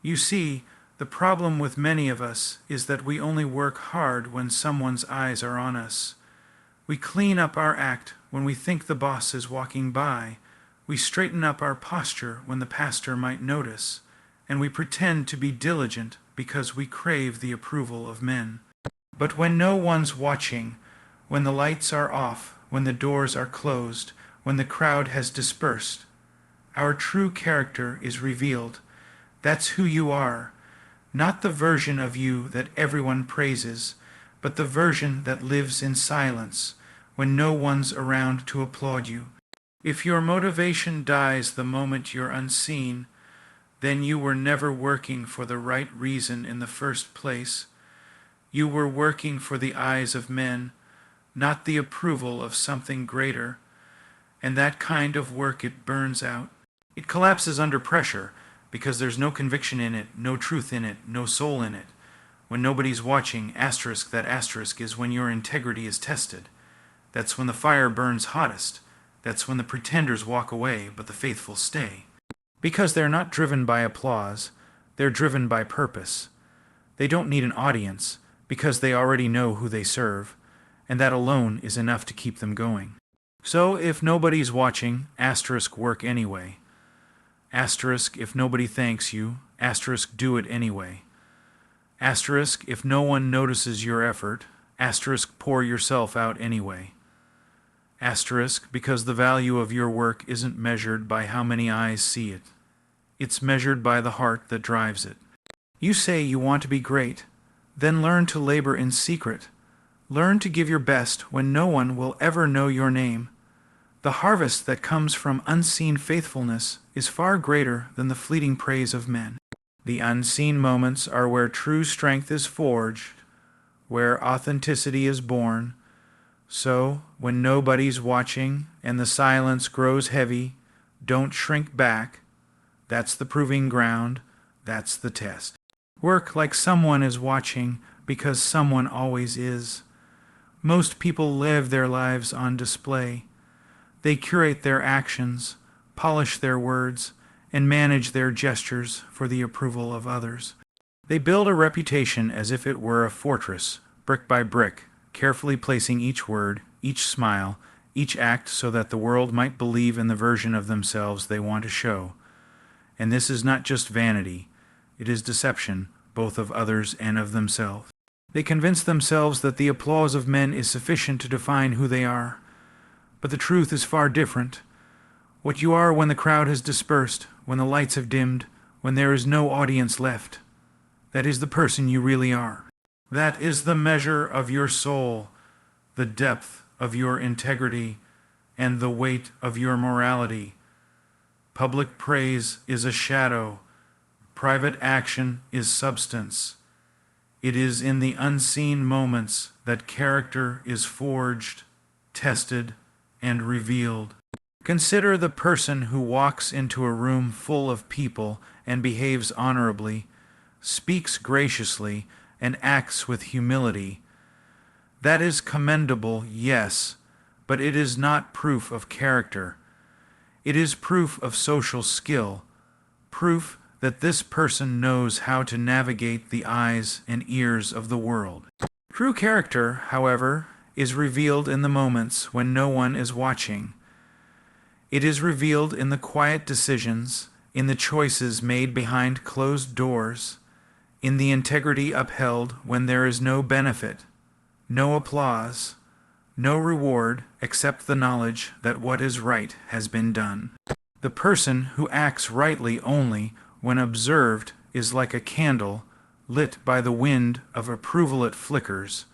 You see, the problem with many of us is that we only work hard when someone's eyes are on us. We clean up our act when we think the boss is walking by. We straighten up our posture when the pastor might notice. And we pretend to be diligent because we crave the approval of men. But when no one's watching, when the lights are off, when the doors are closed, when the crowd has dispersed, our true character is revealed. That's who you are, not the version of you that everyone praises, but the version that lives in silence when no one's around to applaud you. If your motivation dies the moment you're unseen, then you were never working for the right reason in the first place. You were working for the eyes of men, not the approval of something greater, and that kind of work it burns out. It collapses under pressure because there's no conviction in it, no truth in it, no soul in it. When nobody's watching, that asterisk is when your integrity is tested. That's when the fire burns hottest. That's when the pretenders walk away, but the faithful stay. Because they're not driven by applause, they're driven by purpose. They don't need an audience because they already know who they serve, and that alone is enough to keep them going. So if nobody's watching, work anyway. If nobody thanks you, do it anyway. If no one notices your effort, pour yourself out anyway. Because the value of your work isn't measured by how many eyes see it. It's measured by the heart that drives it. You say you want to be great, then learn to labor in secret. Learn to give your best when no one will ever know your name. The harvest that comes from unseen faithfulness is far greater than the fleeting praise of men. The unseen moments are where true strength is forged, where authenticity is born. So, when nobody's watching and the silence grows heavy, don't shrink back. That's the proving ground. That's the test. Work like someone is watching because someone always is. Most people live their lives on display. They curate their actions, polish their words, and manage their gestures for the approval of others. They build a reputation as if it were a fortress, brick by brick, carefully placing each word, each smile, each act so that the world might believe in the version of themselves they want to show. And this is not just vanity, it is deception, both of others and of themselves. They convince themselves that the applause of men is sufficient to define who they are. But the truth is far different. What you are when the crowd has dispersed, when the lights have dimmed, when there is no audience left, that is the person you really are. That is the measure of your soul, the depth of your integrity, and the weight of your morality. Public praise is a shadow. Private action is substance. It is in the unseen moments that character is forged, tested, and revealed. Consider the person who walks into a room full of people and behaves honorably, speaks graciously, and acts with humility. That is commendable, yes, but it is not proof of character. It is proof of social skill, proof that this person knows how to navigate the eyes and ears of the world. True character, however, is revealed in the moments when no one is watching. It is revealed in the quiet decisions, in the choices made behind closed doors, in the integrity upheld when there is no benefit, no applause, no reward except the knowledge that what is right has been done. The person who acts rightly only when observed is like a candle lit by the wind of approval it flickers,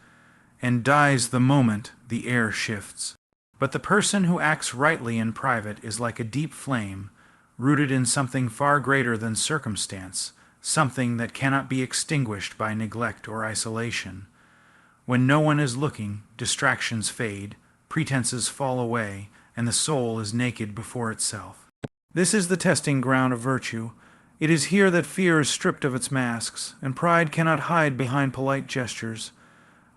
and dies the moment the air shifts. But the person who acts rightly in private is like a deep flame, rooted in something far greater than circumstance, something that cannot be extinguished by neglect or isolation. When no one is looking, distractions fade, pretenses fall away, and the soul is naked before itself. This is the testing ground of virtue. It is here that fear is stripped of its masks, and pride cannot hide behind polite gestures.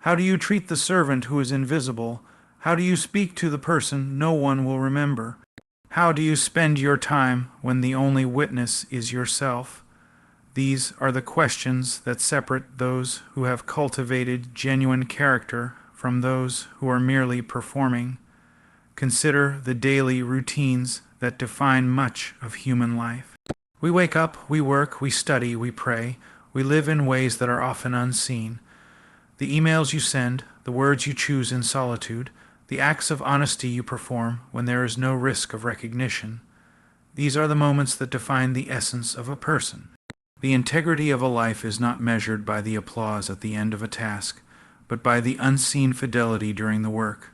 How do you treat the servant who is invisible? How do you speak to the person no one will remember? How do you spend your time when the only witness is yourself? These are the questions that separate those who have cultivated genuine character from those who are merely performing. Consider the daily routines that define much of human life. We wake up, we work, we study, we pray, we live in ways that are often unseen. The emails you send, the words you choose in solitude, the acts of honesty you perform when there is no risk of recognition. These are the moments that define the essence of a person. The integrity of a life is not measured by the applause at the end of a task, but by the unseen fidelity during the work.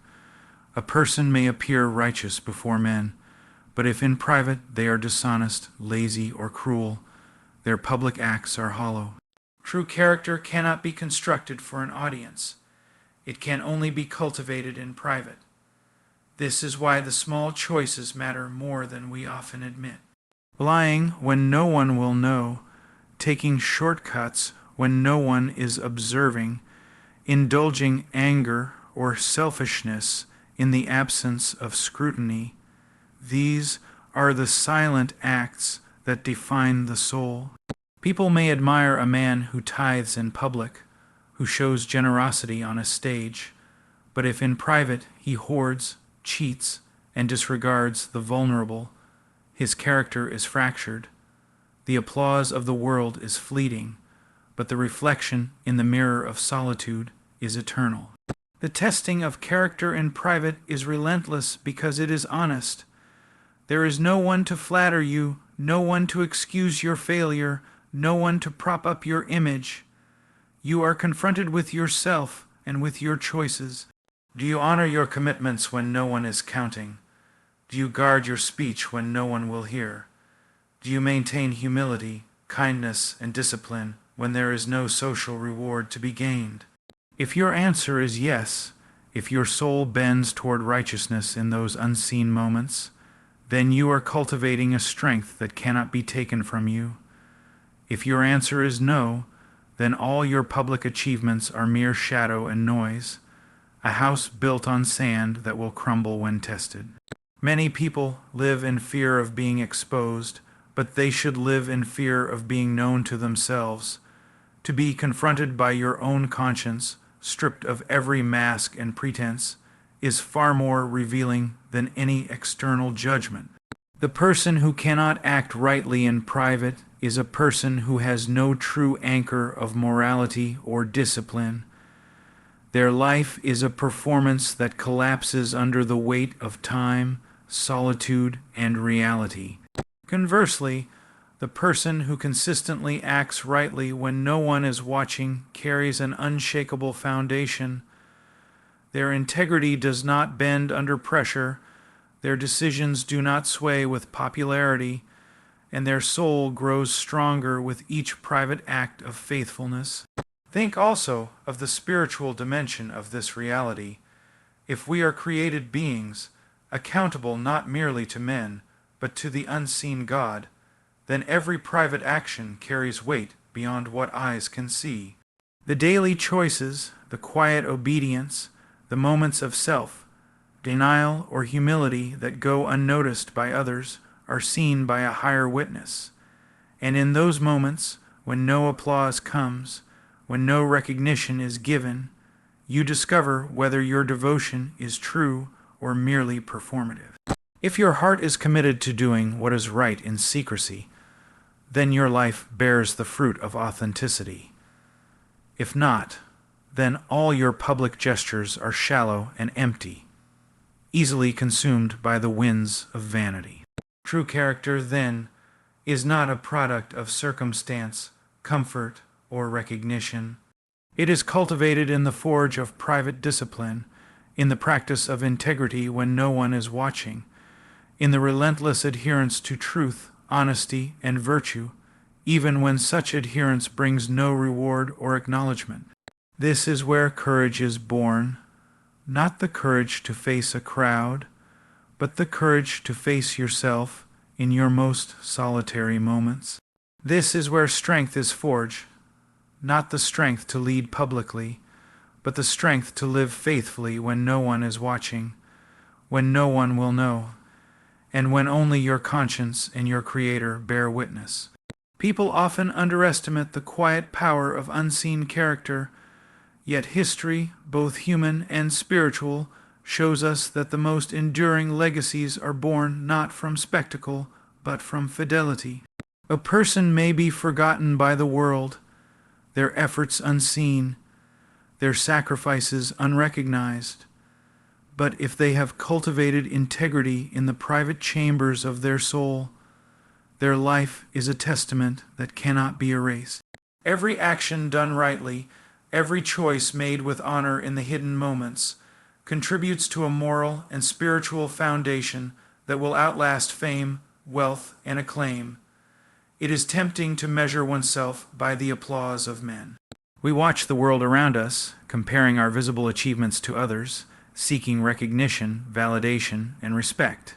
A person may appear righteous before men, but if in private they are dishonest, lazy, or cruel, their public acts are hollow. True character cannot be constructed for an audience. It can only be cultivated in private. This is why the small choices matter more than we often admit. Lying when no one will know, taking shortcuts when no one is observing, indulging anger or selfishness in the absence of scrutiny. These are the silent acts that define the soul. People may admire a man who tithes in public, who shows generosity on a stage, but if in private he hoards, cheats, and disregards the vulnerable, his character is fractured. The applause of the world is fleeting, but the reflection in the mirror of solitude is eternal. The testing of character in private is relentless because it is honest. There is no one to flatter you, no one to excuse your failure, no one to prop up your image. You are confronted with yourself and with your choices. Do you honor your commitments when no one is counting? Do you guard your speech when no one will hear? Do you maintain humility, kindness, and discipline when there is no social reward to be gained? If your answer is yes, if your soul bends toward righteousness in those unseen moments, then you are cultivating a strength that cannot be taken from you. If your answer is no, then all your public achievements are mere shadow and noise, a house built on sand that will crumble when tested. Many people live in fear of being exposed, but they should live in fear of being known to themselves. To be confronted by your own conscience, stripped of every mask and pretense, is far more revealing than any external judgment. The person who cannot act rightly in private is a person who has no true anchor of morality or discipline. Their life is a performance that collapses under the weight of time, solitude, and reality. Conversely, the person who consistently acts rightly when no one is watching carries an unshakable foundation. Their integrity does not bend under pressure, their decisions do not sway with popularity, and their soul grows stronger with each private act of faithfulness. Think also of the spiritual dimension of this reality. If we are created beings, accountable not merely to men, but to the unseen God, then every private action carries weight beyond what eyes can see. The daily choices, the quiet obedience, the moments of self-denial or humility that go unnoticed by others are seen by a higher witness. And in those moments, when no applause comes, when no recognition is given, you discover whether your devotion is true or merely performative. If your heart is committed to doing what is right in secrecy, then your life bears the fruit of authenticity. If not, then all your public gestures are shallow and empty, easily consumed by the winds of vanity. True character, then, is not a product of circumstance, comfort, or recognition. It is cultivated in the forge of private discipline, in the practice of integrity when no one is watching, in the relentless adherence to truth, honesty, and virtue, even when such adherence brings no reward or acknowledgement. This is where courage is born, not the courage to face a crowd, but the courage to face yourself in your most solitary moments. This is where strength is forged, not the strength to lead publicly, but the strength to live faithfully when no one is watching, when no one will know, and when only your conscience and your Creator bear witness. People often underestimate the quiet power of unseen character, yet history, both human and spiritual, shows us that the most enduring legacies are born not from spectacle, but from fidelity. A person may be forgotten by the world, their efforts unseen, their sacrifices unrecognized. But if they have cultivated integrity in the private chambers of their soul, their life is a testament that cannot be erased. Every action done rightly, every choice made with honor in the hidden moments, contributes to a moral and spiritual foundation that will outlast fame, wealth, and acclaim. It is tempting to measure oneself by the applause of men. We watch the world around us, comparing our visible achievements to others, seeking recognition, validation, and respect.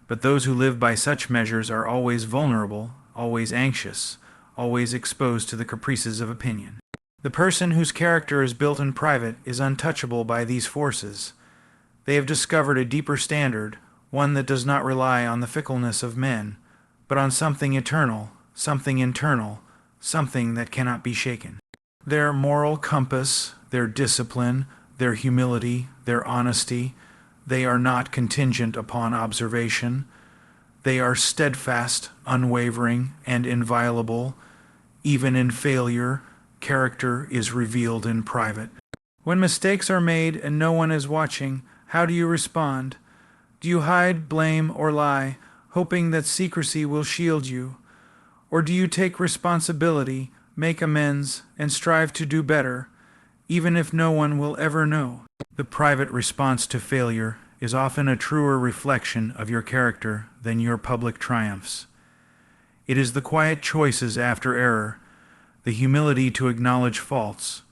But those who live by such measures are always vulnerable, always anxious, always exposed to the caprices of opinion. The person whose character is built in private is untouchable by these forces. They have discovered a deeper standard, one that does not rely on the fickleness of men, but on something eternal, something internal, something that cannot be shaken. Their moral compass, their discipline, their humility, their honesty, they are not contingent upon observation. They are steadfast, unwavering, and inviolable. Even in failure, character is revealed in private. When mistakes are made and no one is watching, how do you respond? Do you hide, blame, or lie, hoping that secrecy will shield you? Or do you take responsibility, make amends, and strive to do better, even if no one will ever know? The private response to failure is often a truer reflection of your character than your public triumphs. It is the quiet choices after error, the humility to acknowledge faults,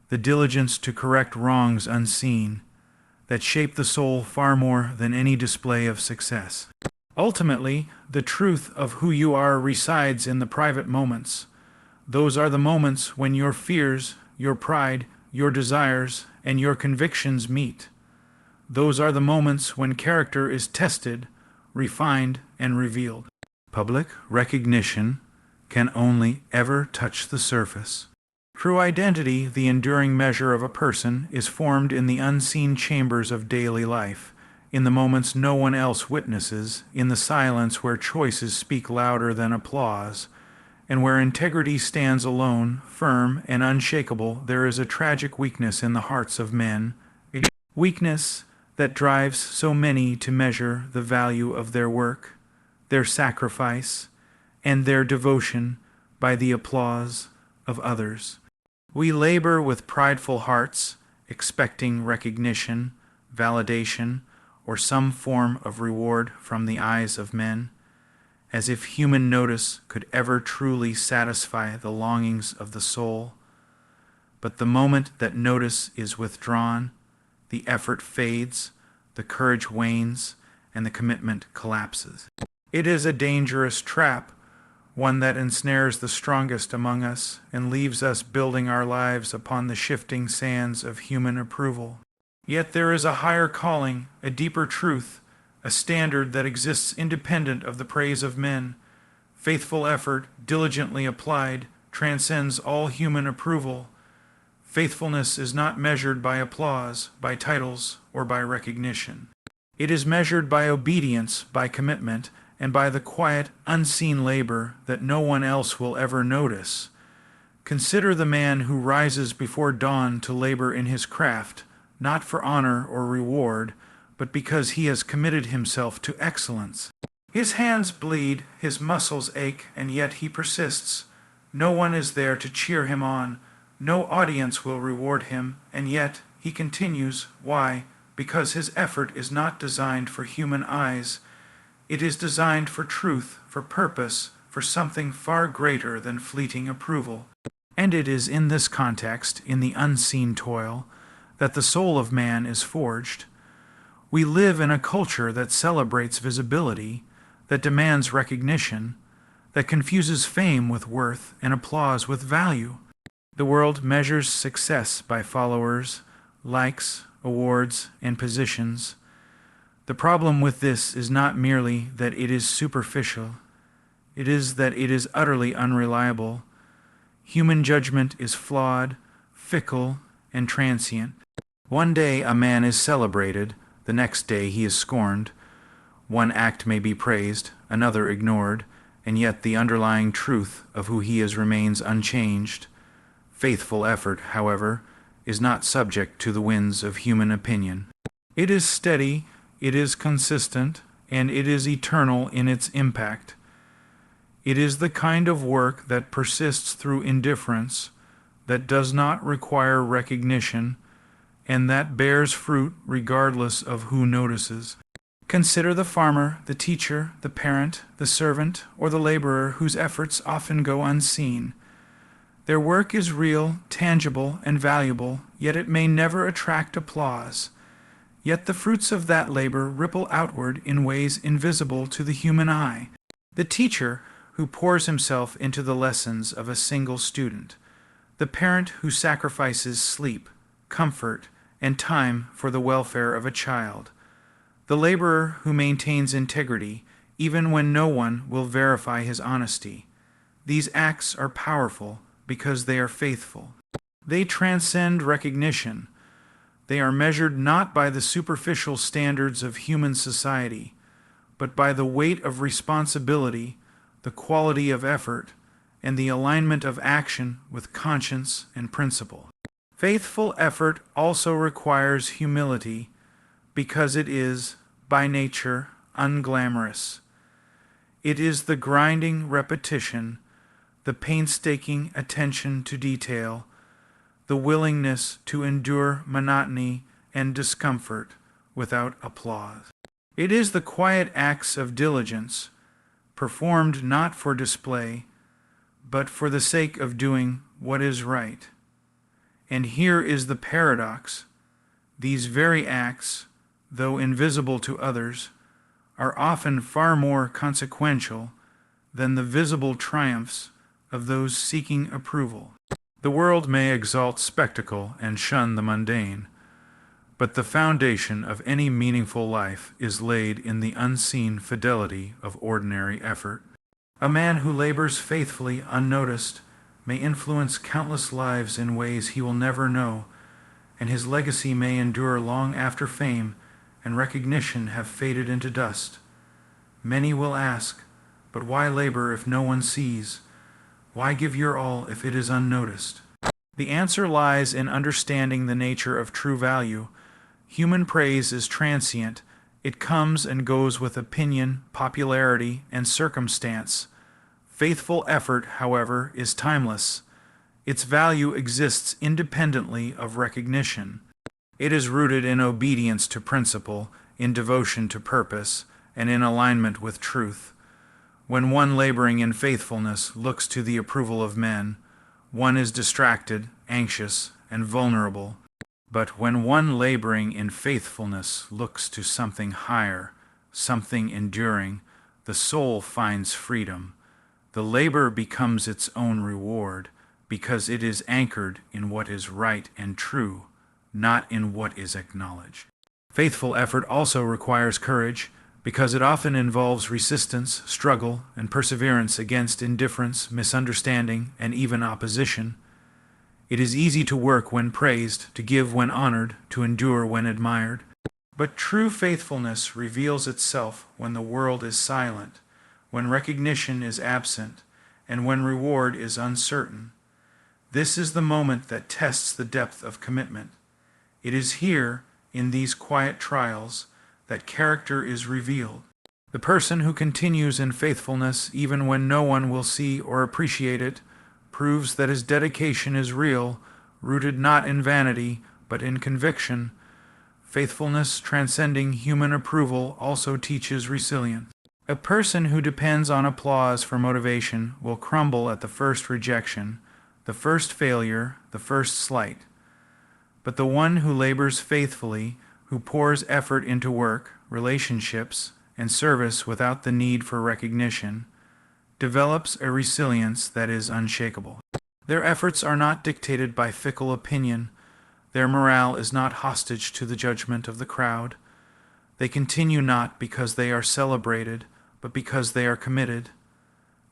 the diligence to correct wrongs unseen, that shape the soul far more than any display of success. Ultimately, the truth of who you are resides in the private moments. Those are the moments when your fears, your pride, your desires, and your convictions meet. Those are the moments when character is tested, refined, and revealed. Public recognition can only ever touch the surface. True identity, the enduring measure of a person, is formed in the unseen chambers of daily life, in the moments no one else witnesses, in the silence where choices speak louder than applause, and where integrity stands alone, firm and unshakable. There is a tragic weakness in the hearts of men, a weakness that drives so many to measure the value of their work, their sacrifice, and their devotion by the applause of others. We labor with prideful hearts, expecting recognition, validation, or some form of reward from the eyes of men, as if human notice could ever truly satisfy the longings of the soul. But the moment that notice is withdrawn, the effort fades, the courage wanes, and the commitment collapses. It is a dangerous trap, one that ensnares the strongest among us and leaves us building our lives upon the shifting sands of human approval. Yet there is a higher calling, a deeper truth, a standard that exists independent of the praise of men. Faithful effort, diligently applied, transcends all human approval. Faithfulness is not measured by applause, by titles, or by recognition. It is measured by obedience, by commitment, and by the quiet, unseen labor that no one else will ever notice. Consider the man who rises before dawn to labor in his craft, not for honor or reward, but because he has committed himself to excellence. His hands bleed, his muscles ache, and yet he persists. No one is there to cheer him on. No audience will reward him, and yet he continues. Why? Because his effort is not designed for human eyes. It is designed for truth, for purpose, for something far greater than fleeting approval. And it is in this context, in the unseen toil, that the soul of man is forged. We live in a culture that celebrates visibility, that demands recognition, that confuses fame with worth and applause with value. The world measures success by followers, likes, awards, and positions. The problem with this is not merely that it is superficial. It is that it is utterly unreliable. Human judgment is flawed, fickle, and transient. One day a man is celebrated, the next day he is scorned. One act may be praised, another ignored, and yet the underlying truth of who he is remains unchanged. Faithful effort, however, is not subject to the winds of human opinion. It is steady, it is consistent, and it is eternal in its impact. It is the kind of work that persists through indifference, that does not require recognition, and that bears fruit regardless of who notices. Consider the farmer, the teacher, the parent, the servant, or the laborer whose efforts often go unseen. Their work is real, tangible, and valuable, yet it may never attract applause. Yet the fruits of that labor ripple outward in ways invisible to the human eye. The teacher who pours himself into the lessons of a single student, the parent who sacrifices sleep, comfort, and time for the welfare of a child, the laborer who maintains integrity even when no one will verify his honesty. These acts are powerful because they are faithful. They transcend recognition. They are measured not by the superficial standards of human society, but by the weight of responsibility, the quality of effort, and the alignment of action with conscience and principle. Faithful effort also requires humility, because it is, by nature, unglamorous. It is the grinding repetition, the painstaking attention to detail, the willingness to endure monotony and discomfort without applause. It is the quiet acts of diligence, performed not for display, but for the sake of doing what is right. And here is the paradox. These very acts, though invisible to others, are often far more consequential than the visible triumphs of those seeking approval. The world may exalt spectacle and shun the mundane, but the foundation of any meaningful life is laid in the unseen fidelity of ordinary effort. A man who labors faithfully unnoticed may influence countless lives in ways he will never know, and his legacy may endure long after fame and recognition have faded into dust. Many will ask, but why labor if no one sees? Why give your all if it is unnoticed? The answer lies in understanding the nature of true value. Human praise is transient. It comes and goes with opinion, popularity, and circumstance. Faithful effort, however, is timeless. Its value exists independently of recognition. It is rooted in obedience to principle, in devotion to purpose, and in alignment with truth. When one laboring in faithfulness looks to the approval of men, one is distracted, anxious, and vulnerable. But when one laboring in faithfulness looks to something higher, something enduring, the soul finds freedom. The labor becomes its own reward, because it is anchored in what is right and true, not in what is acknowledged. Faithful effort also requires courage, because it often involves resistance, struggle, and perseverance against indifference, misunderstanding, and even opposition. It is easy to work when praised, to give when honored, to endure when admired. But true faithfulness reveals itself when the world is silent, when recognition is absent, and when reward is uncertain. This is the moment that tests the depth of commitment. It is here, in these quiet trials, that character is revealed. The person who continues in faithfulness even when no one will see or appreciate it proves that his dedication is real, rooted not in vanity, but in conviction. Faithfulness transcending human approval also teaches resilience. A person who depends on applause for motivation will crumble at the first rejection, the first failure, the first slight. But the one who labors faithfully, who pours effort into work, relationships, and service without the need for recognition, develops a resilience that is unshakable. Their efforts are not dictated by fickle opinion. Their morale is not hostage to the judgment of the crowd. They continue not because they are celebrated, but because they are committed.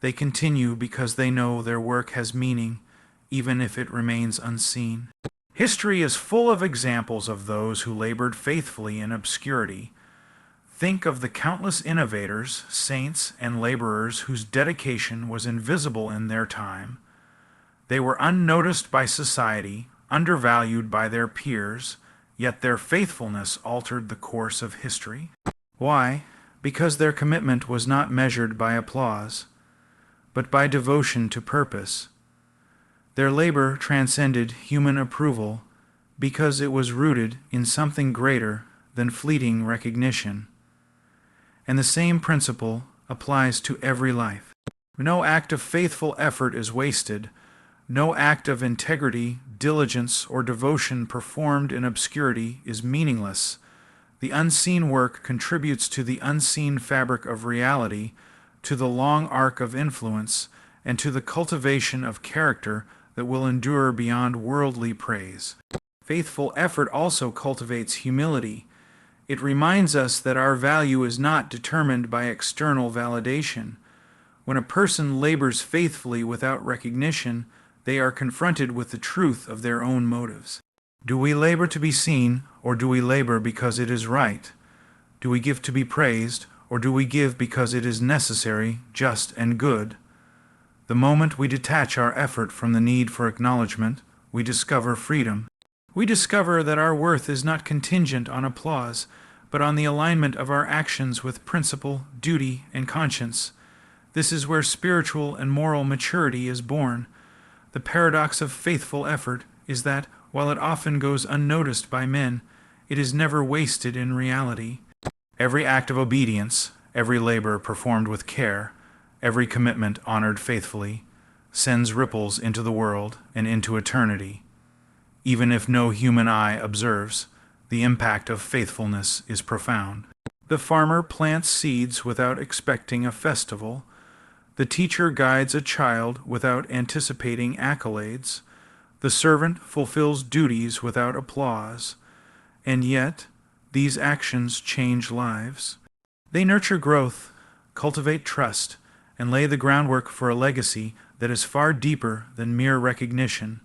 They continue because they know their work has meaning, even if it remains unseen. History is full of examples of those who labored faithfully in obscurity. Think of the countless innovators, saints, and laborers whose dedication was invisible in their time. They were unnoticed by society, undervalued by their peers, yet their faithfulness altered the course of history. Why? Because their commitment was not measured by applause, but by devotion to purpose. Their labor transcended human approval because it was rooted in something greater than fleeting recognition. And the same principle applies to every life. No act of faithful effort is wasted. No act of integrity, diligence, or devotion performed in obscurity is meaningless. The unseen work contributes to the unseen fabric of reality, to the long arc of influence, and to the cultivation of character that will endure beyond worldly praise. Faithful effort also cultivates humility. It reminds us that our value is not determined by external validation. When a person labors faithfully without recognition, they are confronted with the truth of their own motives. Do we labor to be seen, or do we labor because it is right? Do we give to be praised, or do we give because it is necessary, just, and good? The moment we detach our effort from the need for acknowledgement, we discover freedom. We discover that our worth is not contingent on applause, but on the alignment of our actions with principle, duty, and conscience. This is where spiritual and moral maturity is born. The paradox of faithful effort is that, while it often goes unnoticed by men, it is never wasted in reality. Every act of obedience, every labor performed with care, every commitment honored faithfully, sends ripples into the world and into eternity. Even if no human eye observes, the impact of faithfulness is profound. The farmer plants seeds without expecting a festival. The teacher guides a child without anticipating accolades. The servant fulfills duties without applause. And yet, these actions change lives. They nurture growth, cultivate trust, and lay the groundwork for a legacy that is far deeper than mere recognition.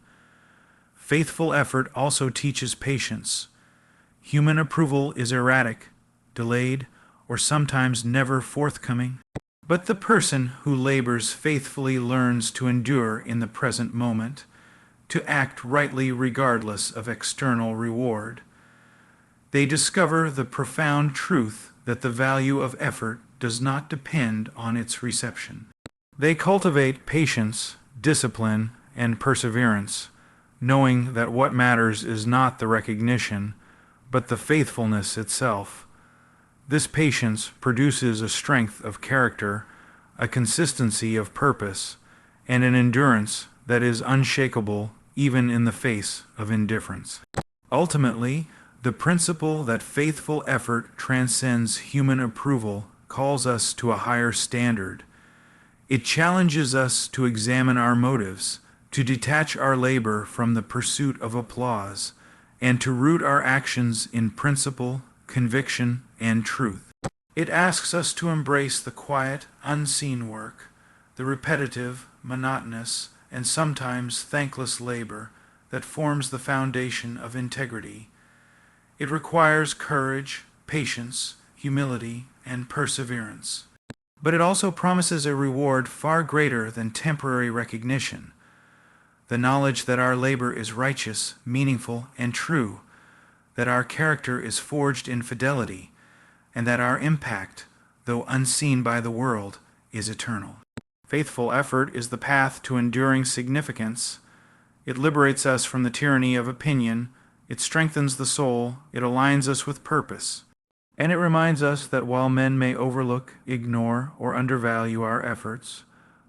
Faithful effort also teaches patience. Human approval is erratic, delayed, or sometimes never forthcoming. But the person who labors faithfully learns to endure in the present moment, to act rightly regardless of external reward. They discover the profound truth that the value of effort does not depend on its reception. They cultivate patience, discipline, and perseverance, knowing that what matters is not the recognition, but the faithfulness itself. This patience produces a strength of character, a consistency of purpose, and an endurance that is unshakable even in the face of indifference. Ultimately, the principle that faithful effort transcends human approval calls us to a higher standard. It challenges us to examine our motives, to detach our labor from the pursuit of applause, and to root our actions in principle, conviction, and truth. It asks us to embrace the quiet, unseen work, the repetitive, monotonous, and sometimes thankless labor that forms the foundation of integrity. It requires courage, patience, humility, and perseverance. But it also promises a reward far greater than temporary recognition. The knowledge that our labor is righteous, meaningful, and true, that our character is forged in fidelity, and that our impact, though unseen by the world, is eternal. Faithful effort is the path to enduring significance. It liberates us from the tyranny of opinion, it strengthens the soul, it aligns us with purpose. And it reminds us that while men may overlook, ignore, or undervalue our efforts,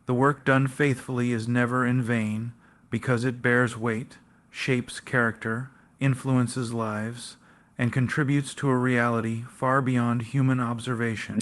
the work done faithfully is never in vain, because it bears weight, shapes character, influences lives, and contributes to a reality far beyond human observation.